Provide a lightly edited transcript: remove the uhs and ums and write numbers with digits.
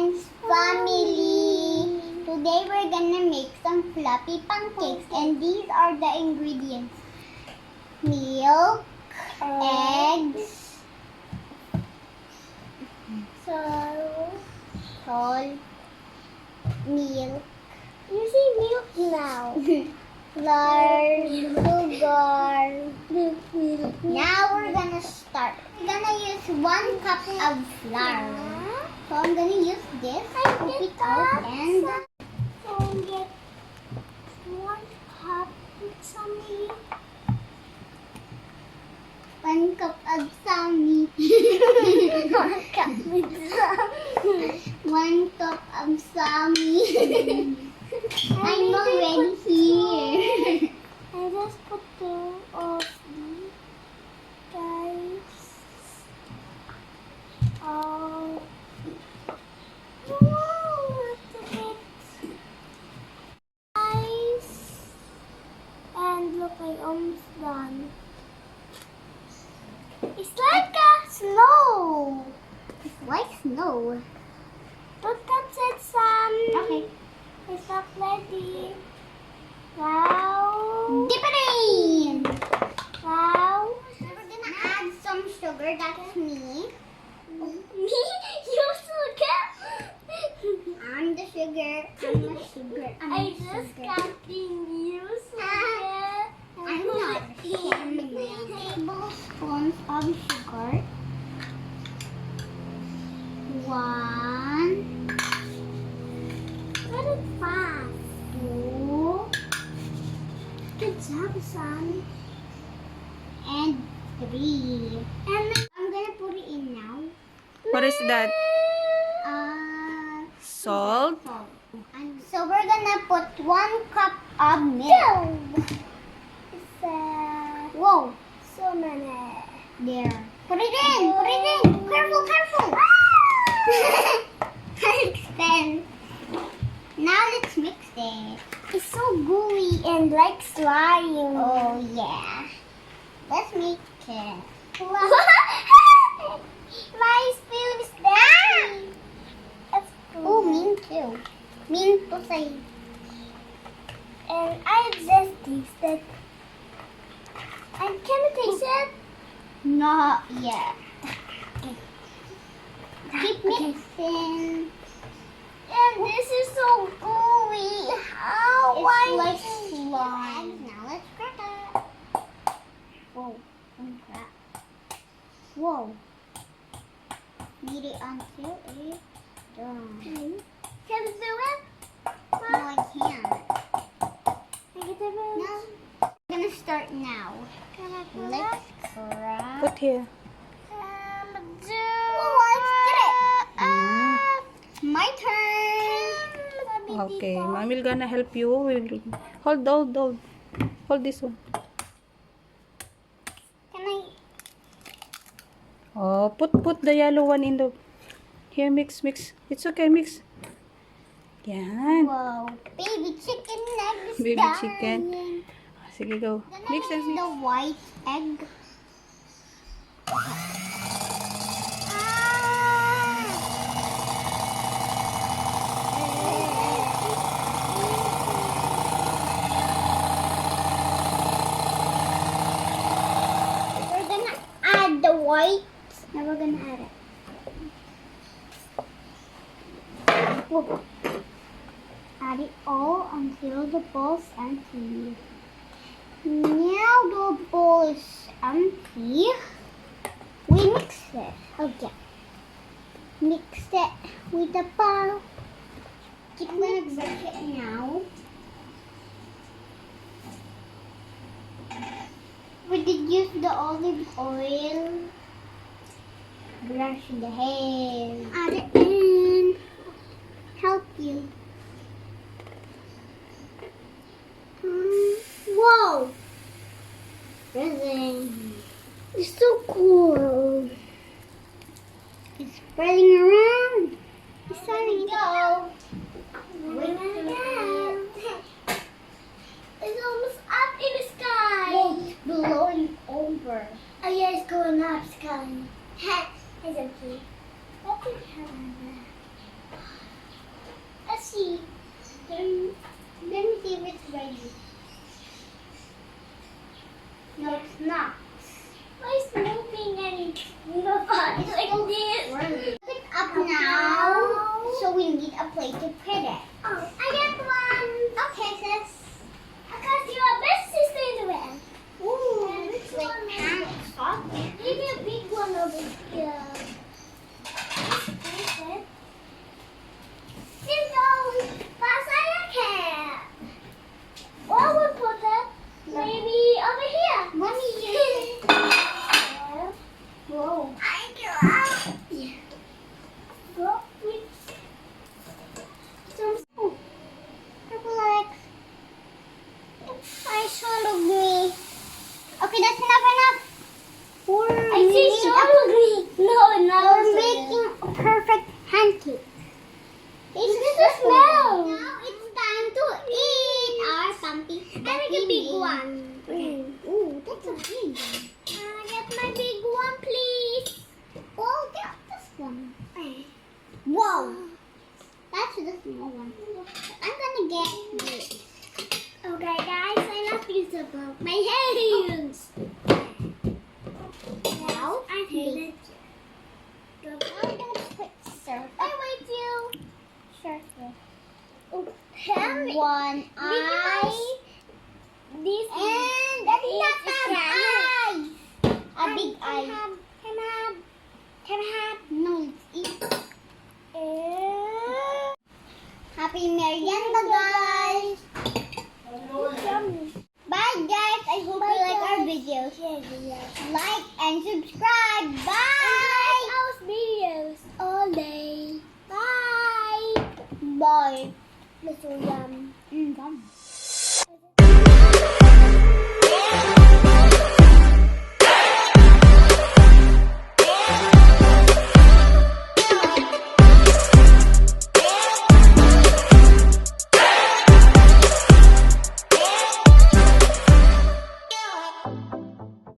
GOEHNS family. Today we're gonna make some fluffy pancakes, and these are the ingredients: milk, eggs, salt, milk. You say milk now. Flour, sugar. Now we're gonna start. We're gonna use 1 cup of flour. So I'm gonna use this, scoop it out, and get 1 cup with some milk. 1 cup of sami. 1 cup with some. 1 cup of sami. I'm already here. I just put 2 of these guys. Oh, that's a bit nice. And look, I almost done. It's like a snow. Why snow? Don't touch it, Sam. Okay. It's not ready. Wow. Dip it in. Wow. We're gonna add some sugar. That's me. You sugar. I'm the sugar. I'm the sugar. I just counting you sugar. I'm not sharing. 3 tablespoons of sugar. 1, Very fast. 2, Good job, son. and 3. And I'm gonna put it in now. What is that? Salt? Salt. And so we're gonna put 1 cup of milk. it's Whoa. so many. There. Put it in. Put it in. Careful, careful. Then now let's mix it. It's so gooey and like slime. Oh yeah. Let's make it. My spoon is dirty. Oh, mean too. Mean to say. And I just tasted. And can you taste it? Not yet. Keep Okay. mixing. And this is so gooey. How? It's Why? like slime. Now let's crack it. Whoa. Don't crack. Whoa. Need it until it's done. Can you do it? No, I can't. Can you do it? No. I'm gonna start now. Can I do Let's it? crack. Put here. Oh, I did it. My turn. Okay, Mommy will gonna help you. Hold. Hold this one. Can I? Oh, put the yellow one in the... Here, mix. It's okay, mix. Yan. Whoa. Baby chicken egg is Baby done. chicken. Sige, go. Then Mix I and use mix. the white egg. We're gonna add the white. Now we're gonna add it. Whoa. Add it all until the bowl's empty. Now the bowl is empty. We mix it. Okay. Mix it with the bowl. Keep gonna brush it now. We did use the olive oil. Brush the hair. Add it in. Help you. Whoa! Spreading. It's so cool. It's spreading around. It's starting to go. Wait It's almost up in the sky. Whoa, it's blowing over. Oh yeah, it's going up, sky. It's okay. What did you have on there? Whoa! That's the small one. I'm gonna get this. Okay, guys, I love you so much. My hands. Now, I hate it. I'm gonna put syrup. I wait you. Sure. Oh, Harry. One eye. This And that's not an eye. A big eye. Can I have? No, let's eat. Happy merienda, guys. Bye, guys. I hope you like our videos. Like and subscribe. Bye. Our videos all day. Bye. Bye. Little yum. Yum.